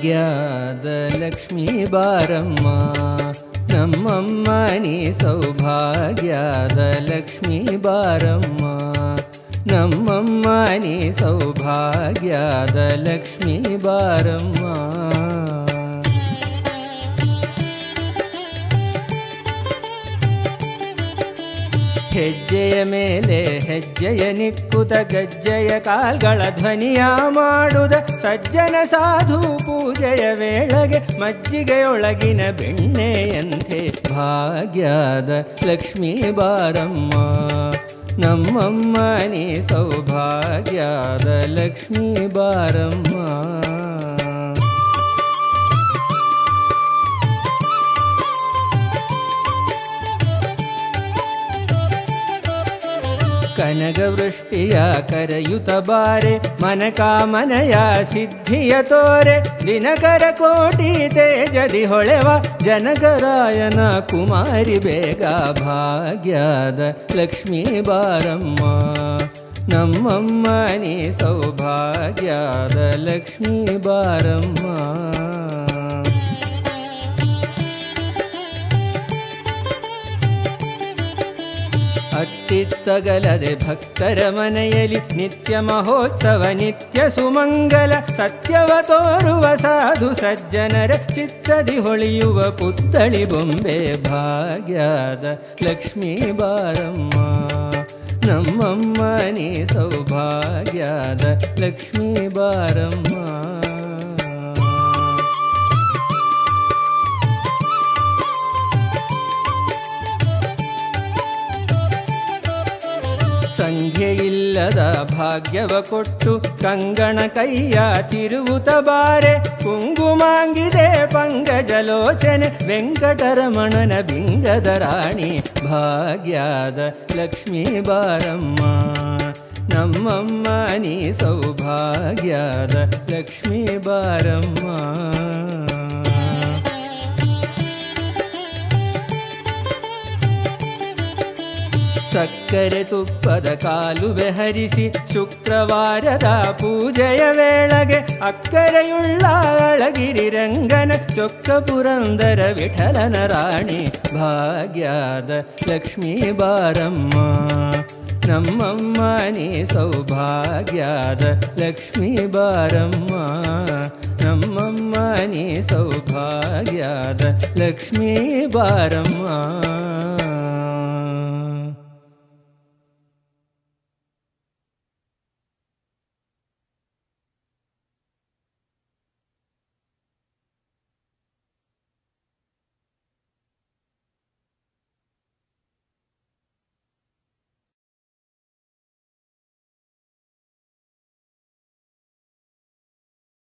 ಭಾಗ್ಯದ ಲಕ್ಷ್ಮೀ ಬಾರಮ್ಮ ನಮ್ಮಮ್ಮ ನೀ ಸೌಭಾಗ್ಯದ ಲಕ್ಷ್ಮೀ ಬಾರಮ್ಮ ನಮ್ಮಮ್ಮ ನೀ ಸೌಭಾಗ್ಯದ ಲಕ್ಷ್ಮೀ ಬಾರಮ್ಮ ಹೆಜ್ಜೆಯ ಮೇಲೆ ಹೆಜ್ಜೆಯ ನಿಕ್ಕುತ ಗಜ್ಜೆಯ ಕಾಲ್ಗಳ ಧ್ವನಿಯ ಮಾಡುದ ಸಜ್ಜನ ಸಾಧು ಪೂಜೆಯ ವೇಳೆಗೆ ಮಜ್ಜಿಗೆಯೊಳಗಿನ ಬೆಣ್ಣೆಯಂತೆ ಭಾಗ್ಯದ ಲಕ್ಷ್ಮೀ ಬಾರಮ್ಮ ನಮ್ಮಮ್ಮ ನೀ ಸೌಭಾಗ್ಯದ ಲಕ್ಷ್ಮೀ ಬಾರಮ್ಮ ಕನಗವೃಷ್ಟಿಯ ಕರೆಯುತ ಬಾರೆ ಮನಕಾಮನೆಯ ಸಿದ್ಧಿಯ ತೋರೆ ದಿನಕರ ಕೋಟಿ ತೇಜದಿ ಹೊಳೆವ ಜನಕರಾಯನ ಕುಮಾರಿ ಬೇಗ ಭಾಗ್ಯದ ಲಕ್ಷ್ಮೀ ಬಾರಮ್ಮ ನಮ್ಮಮ್ಮ ನೀ ಸೌಭಾಗ್ಯದ ಲಕ್ಷ್ಮೀ ಬಾರಮ್ಮ ಅತ್ತಿತ್ತಗಲದೆ ಭಕ್ತರ ಮನೆಯಲ್ಲಿ ನಿತ್ಯ ಮಹೋತ್ಸವ ನಿತ್ಯ ಸುಮಂಗಲ ಸತ್ಯವ ತೋರುವ ಸಾಧು ಸಜ್ಜನರ ಚಿತ್ತದಿ ಹೊಳೆಯುವ ಪುತ್ಥಳಿ ಬೊಂಬೆ ಭಾಗ್ಯದ ಲಕ್ಷ್ಮೀ ಬಾರಮ್ಮ ನಮ್ಮಮ್ಮ ನೀ ಸೌಭಾಗ್ಯದ ಲಕ್ಷ್ಮೀ ಬಾರಮ್ಮ ಸಂಖ್ಯೆಯಿಲ್ಲದ ಭಾಗ್ಯವ ಕೊಟ್ಟು ಕಂಗಣ ಕೈಯ ತಿರುವುತ ಬಾರೆ ಕುಂಗುಮಾಂಗಿದೆ ಪಂಕಜಲೋಚನೆ ವೆಂಕಟರಮಣನ ಬಿಂಗದ ರಾಣಿ ಭಾಗ್ಯದ ಲಕ್ಷ್ಮೀ ಬಾರಮ್ಮ ನಮ್ಮಮ್ಮ ನೀ ಸೌಭಾಗ್ಯದ ಲಕ್ಷ್ಮೀ ಬಾರಮ್ಮ ಸಕ್ಕರೆ ತುಪ್ಪದ ಕಾಲುವೆ ಹರಿಸಿ ಶುಕ್ರವಾರದ ಪೂಜೆಯ ವೇಳೆಗೆ ಅಕ್ಕರೆಯುಳ್ಳ ಅಳಗಿರಿ ರಂಗನ ಚೊಕ್ಕ ಪುರಂದರ ವಿಠಲನ ರಾಣಿ ಭಾಗ್ಯದ ಲಕ್ಷ್ಮೀ ಬಾರಮ್ಮ ನಮ್ಮಮ್ಮ ನೀ ಸೌಭಾಗ್ಯದ ಲಕ್ಷ್ಮೀ ಬಾರಮ್ಮ ನಮ್ಮಮ್ಮ ನೀ ಸೌಭಾಗ್ಯದ ಲಕ್ಷ್ಮೀ ಬಾರಮ್ಮ